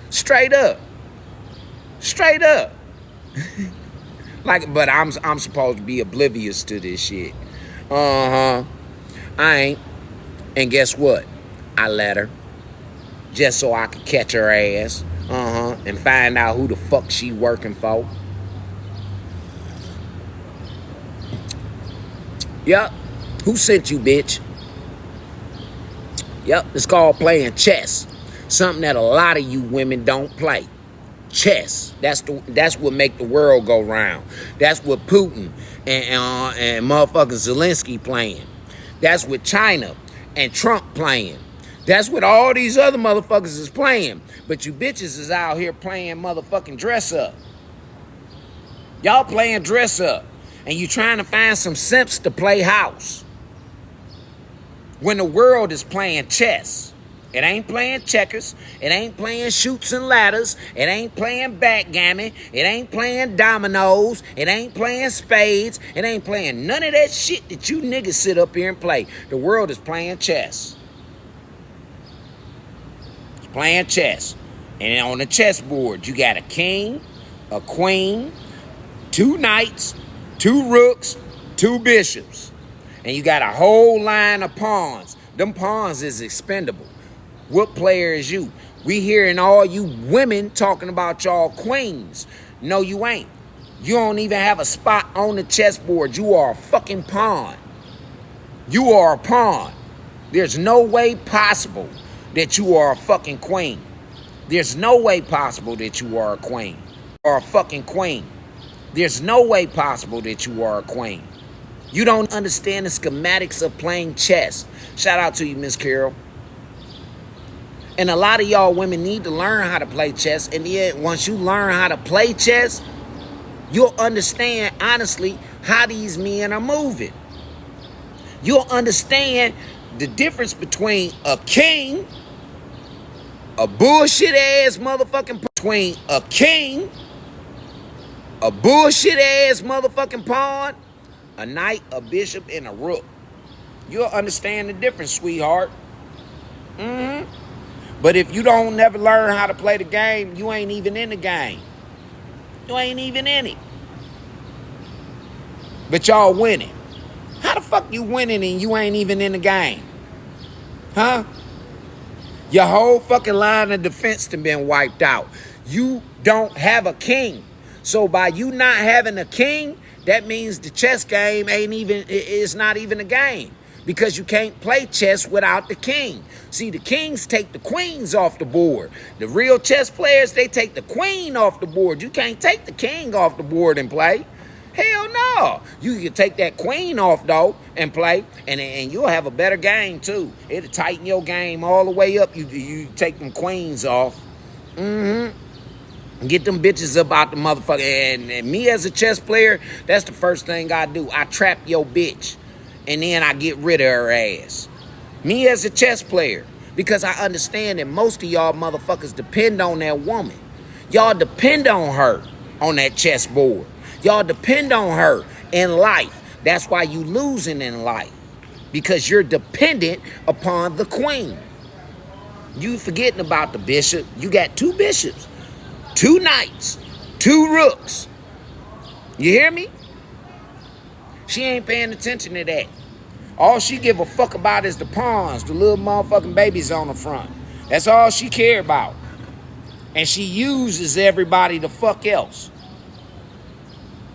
Straight up. But I'm supposed to be oblivious to this shit. I ain't. And guess what? I let her. Just so I could catch her ass. And find out who the fuck she working for. Yep. Who sent you, bitch? Yep. It's called playing chess. Something that a lot of you women don't play. Chess. That's what make the world go round. That's what Putin and motherfucking Zelensky playing. That's what China and Trump playing. That's what all these other motherfuckers is playing. But you bitches is out here playing motherfucking dress up. Y'all playing dress up. And you trying to find some simps to play house. When the world is playing chess. It ain't playing checkers. It ain't playing shoots and ladders. It ain't playing backgammon. It ain't playing dominoes. It ain't playing spades. It ain't playing none of that shit that you niggas sit up here and play. The world is playing chess. It's playing chess. And on the chessboard, you got a king, a queen, 2 knights, 2 rooks, 2 bishops. And you got a whole line of pawns. Them pawns is expendable. What player is you? We hearing all you women talking about y'all queens. No, you ain't. You don't even have a spot on the chessboard. You are a fucking pawn. You are a pawn. There's no way possible that you are a fucking queen. There's no way possible that you are a queen. Or a fucking queen. There's no way possible that you are a queen. You don't understand the schematics of playing chess. Shout out to you, Miss Carol. And a lot of y'all women need to learn how to play chess. And then once you learn how to play chess, you'll understand, honestly, how these men are moving. You'll understand the difference between a king, a bullshit ass motherfucking, between a king, a bullshit ass motherfucking pawn, a knight, a bishop, and a rook. You'll understand the difference, sweetheart. But if you don't never learn how to play the game, you ain't even in the game. You ain't even in it. But y'all winning. How the fuck you winning and you ain't even in the game? Huh? Your whole fucking line of defense done been wiped out. You don't have a king. So by you not having a king, that means the chess game is not even a game. Because you can't play chess without the king. See, the kings take the queens off the board. The real chess players, they take the queen off the board. You can't take the king off the board and play. Hell no. You can take that queen off, though, and play, and you'll have a better game, too. It'll tighten your game all the way up. You take them queens off. Get them bitches up out the motherfucker. And me as a chess player, that's the first thing I do. I trap your bitch. And then I get rid of her ass. Me as a chess player. Because I understand that most of y'all motherfuckers depend on that woman. Y'all depend on her on that chessboard. Y'all depend on her in life. That's why you losing in life. Because you're dependent upon the queen. You forgetting about the bishop. You got 2 bishops, 2 knights, 2 rooks. You hear me? She ain't paying attention to that. All she give a fuck about is the pawns, the little motherfucking babies on the front. That's all she care about. And she uses everybody the fuck else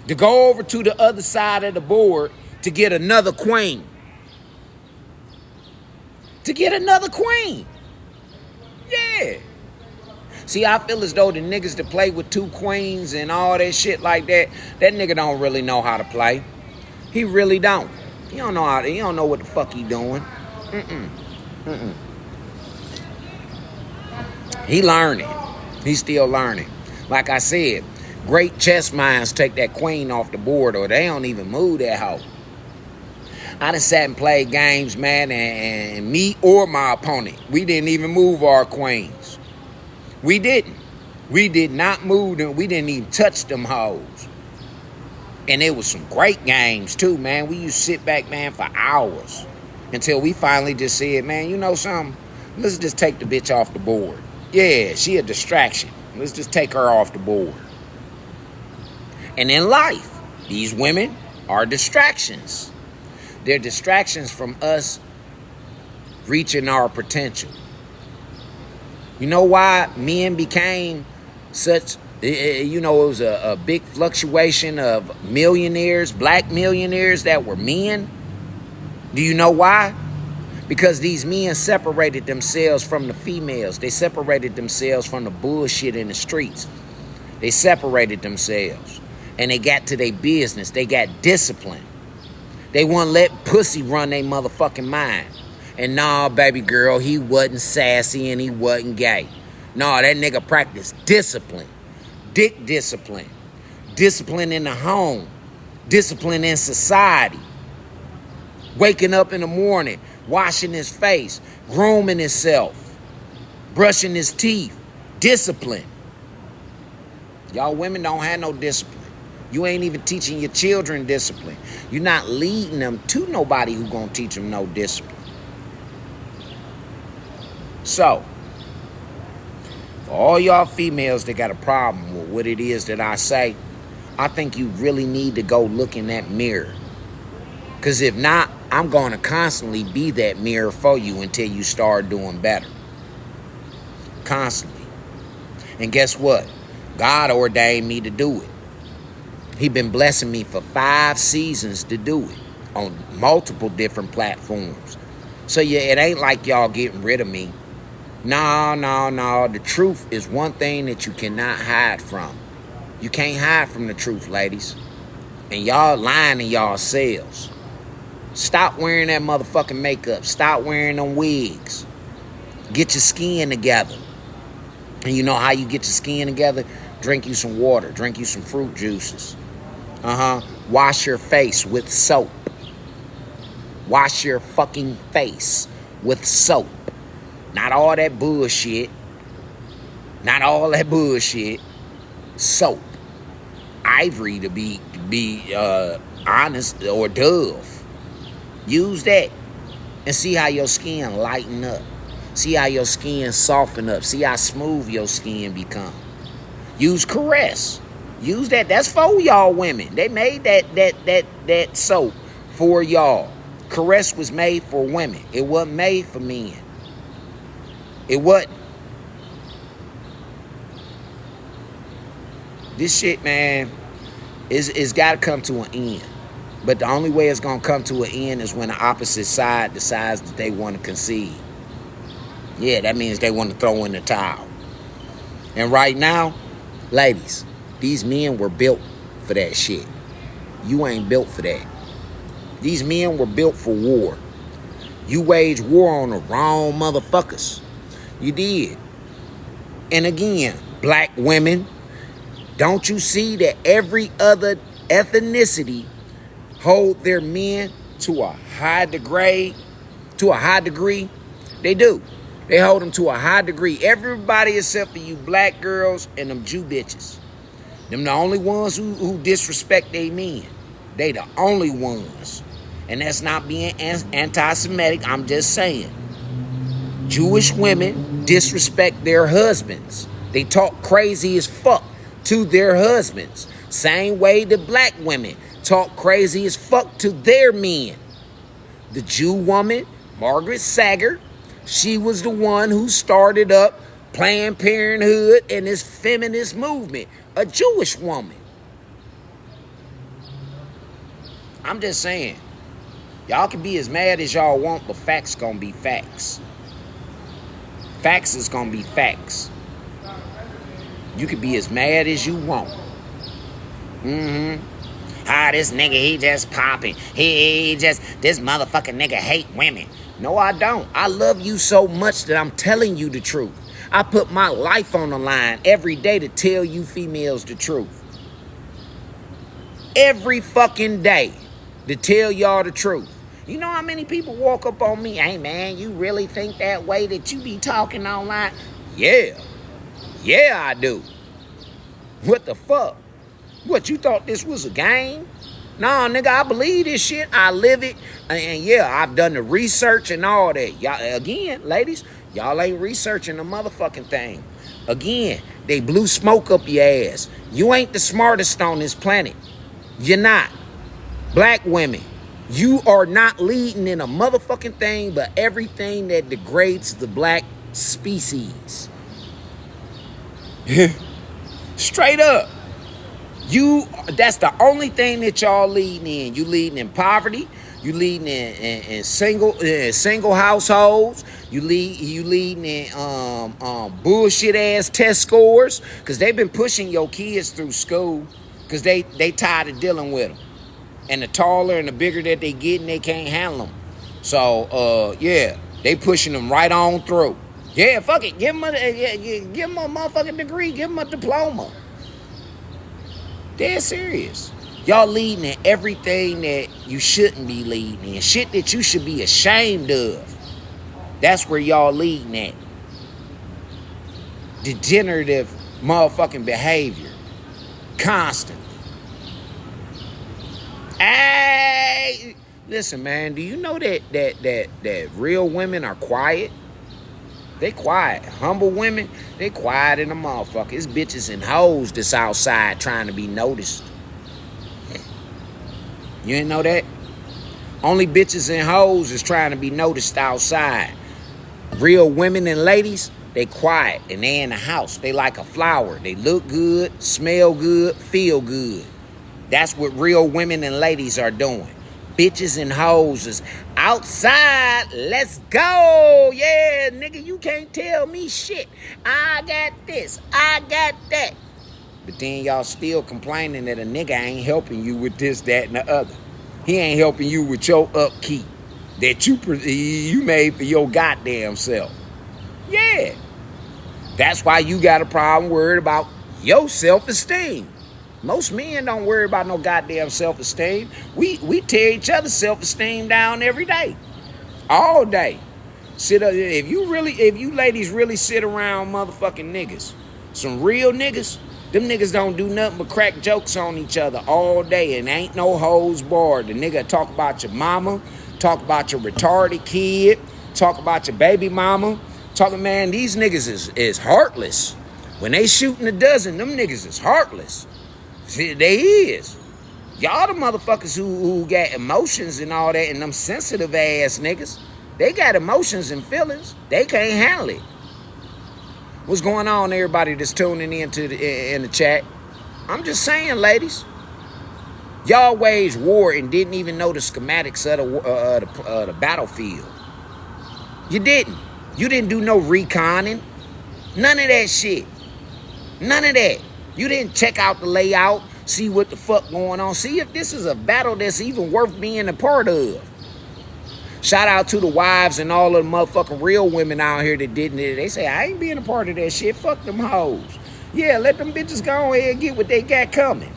to go over to the other side of the board to get another queen. To get another queen. Yeah. See, I feel as though the niggas that play with 2 queens and all that shit like that, that nigga don't really know how to play. He really don't. He don't know what the fuck he doing. He learning. He's still learning. Like I said, great chess minds take that queen off the board or they don't even move that hoe. I done sat and played games, man, and me or my opponent, we didn't even move our queens. We didn't. We did not move them. We didn't even touch them hoes. And it was some great games, too, man. We used to sit back, man, for hours until we finally just said, man, you know something? Let's just take the bitch off the board. Yeah, she a distraction. Let's just take her off the board. And in life, these women are distractions. They're distractions from us reaching our potential. You know why men became such... You know, it was a big fluctuation of millionaires, black millionaires that were men. Do you know why? Because these men separated themselves from the females. They separated themselves from the bullshit in the streets. They separated themselves. And they got to their business. They got discipline. They wouldn't let pussy run their motherfucking mind. And nah, baby girl, he wasn't sassy and he wasn't gay. Nah, that nigga practiced discipline. Dick discipline. Discipline in the home. Discipline in society. Waking up in the morning, washing his face, grooming himself, brushing his teeth. Discipline. Y'all women don't have no discipline. You ain't even teaching your children discipline. You're not leading them to nobody who gonna teach them no discipline. So, for all y'all females that got a problem with what it is that I say, I think you really need to go look in that mirror. Because if not, I'm going to constantly be that mirror for you until you start doing better. Constantly. And guess what? God ordained me to do it. He been blessing me for 5 seasons to do it on multiple different platforms. So yeah, it ain't like y'all getting rid of me. No, no, no. The truth is one thing that you cannot hide from. You can't hide from the truth, ladies. And y'all lying to yourselves. Stop wearing that motherfucking makeup. Stop wearing them wigs. Get your skin together. And you know how you get your skin together? Drink you some water. Drink you some fruit juices. Wash your face with soap. Wash your fucking face with soap. Not all that bullshit. Not all that bullshit. Soap. Ivory to be honest, or Dove. Use that and see how your skin lighten up. See how your skin soften up. See how smooth your skin become. Use Caress. Use that. That's for y'all women. They made that soap for y'all. Caress was made for women. It wasn't made for men. It wasn't. This shit, man, it's got to come to an end. But the only way it's going to come to an end is when the opposite side decides that they want to concede. Yeah, that means they want to throw in the towel. And right now, ladies, these men were built for that shit. You ain't built for that. These men were built for war. You waged war on the wrong motherfuckers. You did. And again, black women, don't you see that every other ethnicity hold their men to a high degree? They do. They hold them to a high degree. Everybody except for you black girls and them Jew bitches. Them the only ones who disrespect their men. They the only ones. And that's not being anti-Semitic. I'm just saying. Jewish women disrespect their husbands. They talk crazy as fuck to their husbands. Same way the black women talk crazy as fuck to their men. The Jew woman, Margaret Sanger, she was the one who started up Planned Parenthood and this feminist movement. A Jewish woman. I'm just saying. Y'all can be as mad as y'all want, but facts gonna be facts. Facts is gonna be facts. You can be as mad as you want. This nigga, he just popping. This motherfucking nigga hate women. No, I don't. I love you so much that I'm telling you the truth. I put my life on the line every day to tell you females the truth. Every fucking day to tell y'all the truth. You know how many people walk up on me? Hey, man, you really think that way that you be talking online? Yeah. Yeah, I do. What the fuck? What, you thought this was a game? Nah, nigga, I believe this shit. I live it. And yeah, I've done the research and all that. Y'all, again, ladies, y'all ain't researching the motherfucking thing. Again, they blew smoke up your ass. You ain't the smartest on this planet. You're not. Black women, you are not leading in a motherfucking thing but everything that degrades the black species. Straight up. That's the only thing that y'all leading in. You leading in poverty. You leading in single households. You leading in bullshit ass test scores, because they've been pushing your kids through school because they tired of dealing with them. And the taller and the bigger that they getting, they can't handle them. So yeah, they pushing them right on through. Yeah, fuck it. Give them a motherfucking degree. Give them a diploma. Dead serious. Y'all leading in everything that you shouldn't be leading in. Shit that you should be ashamed of. That's where y'all leading at. Degenerative motherfucking behavior. Constantly. Hey! Listen, man, do you know that real women are quiet? They quiet. Humble women, they quiet in the motherfucker. It's bitches and hoes that's outside trying to be noticed. You didn't know that? Only bitches and hoes is trying to be noticed outside. Real women and ladies, they quiet and they in the house. They like a flower. They look good, smell good, feel good. That's what real women and ladies are doing. bitches and hoes is outside. Let's go. Yeah, nigga, you can't tell me shit. I got this. I got that. But then y'all still complaining that a nigga ain't helping you with this, that, and the other. He ain't helping you with your upkeep that you made for your goddamn self. Yeah. That's why you got a problem worried about your self-esteem. Most men don't worry about no goddamn self-esteem. We tear each other's self-esteem down every day. All day. If you ladies really sit around motherfucking niggas, some real niggas, them niggas don't do nothing but crack jokes on each other all day and ain't no hoes barred. The nigga talk about your mama, talk about your retarded kid, talk about your baby mama. Talking, man, these niggas is heartless. When they shooting a dozen, them niggas is heartless. See, they is. Y'all the motherfuckers who got emotions and all that, and them sensitive ass niggas, they got emotions and feelings. They can't handle it. What's going on, everybody that's tuning in in the chat? I'm just saying, ladies. Y'all waged war and didn't even know the schematics of the battlefield. You didn't. You didn't do no reconning. None of that shit. None of that. You didn't check out the layout, see what the fuck going on. See if this is a battle that's even worth being a part of. Shout out to the wives and all of the motherfucking real women out here that didn't. They say, I ain't being a part of that shit. Fuck them hoes. Yeah, let them bitches go ahead and get what they got coming.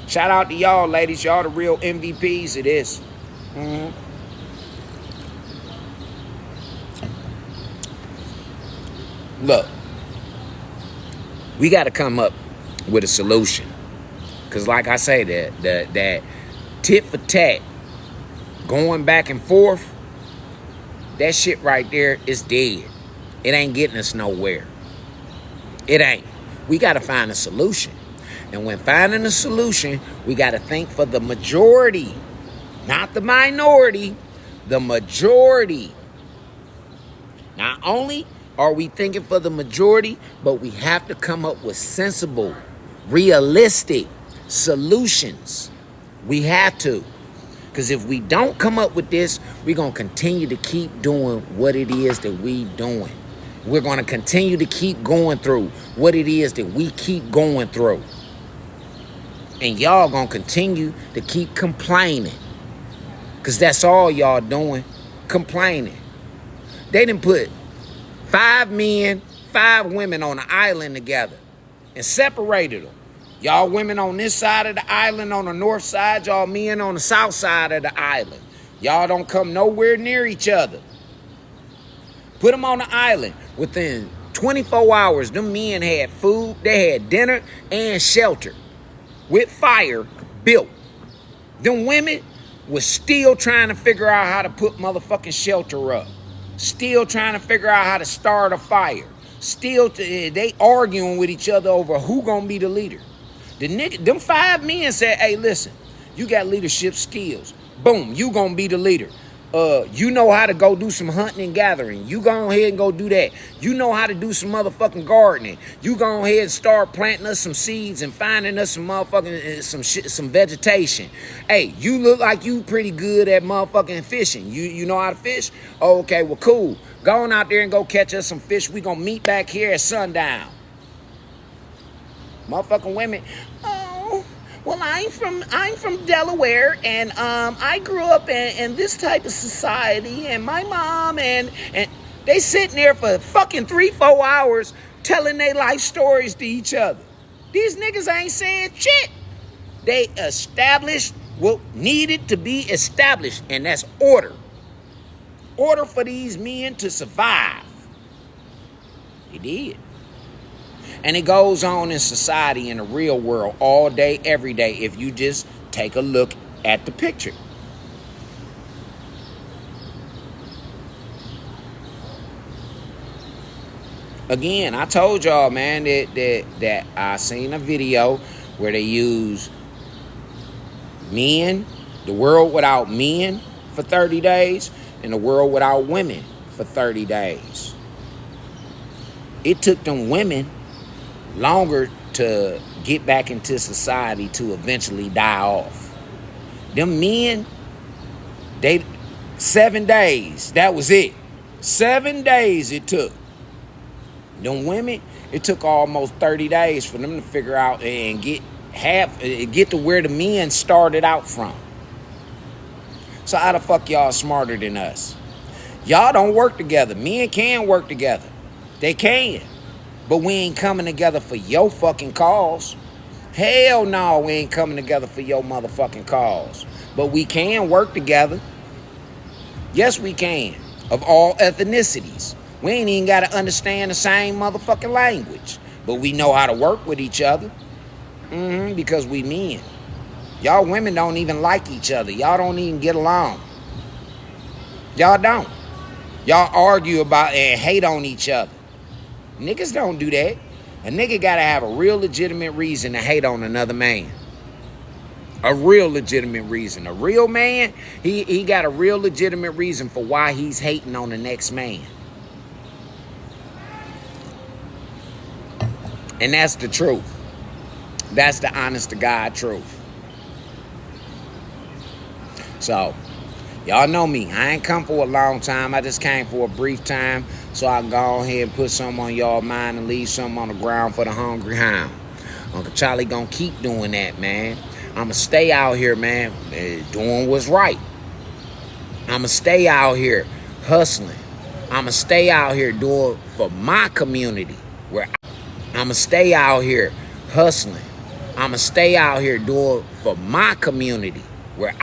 Shout out to y'all, ladies. Y'all the real MVPs of this. Look, we got to come up with a solution. Because like I say, that tit for tat, going back and forth, that shit right there is dead. It ain't getting us nowhere. It ain't. We got to find a solution. And when finding a solution, we got to think for the majority, not the minority, the majority. Not only are we thinking for the majority, but we have to come up with sensible, realistic solutions. We have to. Because if we don't come up with this, we're going to continue to keep doing what it is that we doing. We're going to continue to keep going through what it is that we keep going through. And y'all going to continue to keep complaining. Because that's all y'all doing, complaining. They done put 5 men, 5 women on an island together and separated them. Y'all women on this side of the island, on the north side, y'all men on the south side of the island. Y'all don't come nowhere near each other. Put them on the island. Within 24 hours, them men had food, they had dinner and shelter with fire built. Them women was still trying to figure out how to put motherfucking shelter up. Still trying to figure out how to start a fire. Still, they arguing with each other over who gonna be the leader. Them 5 men said, hey, listen, you got leadership skills. Boom, you gonna be the leader. You know how to go do some hunting and gathering. You go ahead and go do that. You know how to do some motherfucking gardening. You go ahead and start planting us some seeds and finding us some motherfucking some vegetation. Hey, you look like you pretty good at motherfucking fishing. You know how to fish? Oh, okay, well, cool. Go on out there and go catch us some fish. We gonna meet back here at sundown. Motherfucking women. Oh, well, I'm from Delaware, and I grew up in this type of society, and my mom and they sitting there for fucking 3-4 hours telling their life stories to each other. These niggas ain't saying shit. They established what needed to be established, and that's order. Order for these men to survive. They did. And it goes on in society, in the real world, all day, every day, if you just take a look at the picture. Again, I told y'all, man, that I seen a video where they use men, the world without men for 30 days, and the world without women for 30 days. It took them women longer to get back into society to eventually die off. Them men, 7 days, that was it. 7 days it took. Them women, it took almost 30 days for them to figure out and get to where the men started out from. So how the fuck y'all smarter than us? Y'all don't work together. Men can work together. They can. But we ain't coming together for your fucking cause. Hell no, we ain't coming together for your motherfucking cause. But we can work together. Yes, we can. Of all ethnicities. We ain't even got to understand the same motherfucking language. But we know how to work with each other. Because we men. Y'all women don't even like each other. Y'all don't even get along. Y'all don't. Y'all argue about and hate on each other. Niggas don't do that. A nigga gotta have a real legitimate reason to hate on another man. A real legitimate reason. A real man, he got a real legitimate reason for why he's hating on the next man. And that's the truth. That's the honest to God truth. So, y'all know me. I ain't come for a long time. I just came for a brief time so I can go ahead and put something on y'all mind and leave something on the ground for the hungry hound. Uncle Charlie gonna keep doing that, man. I'ma stay out here, man, doing what's right. I'ma stay out here hustling. I'ma stay out here doing for my community. I'ma stay out here hustling. I'ma stay out here doing for my community where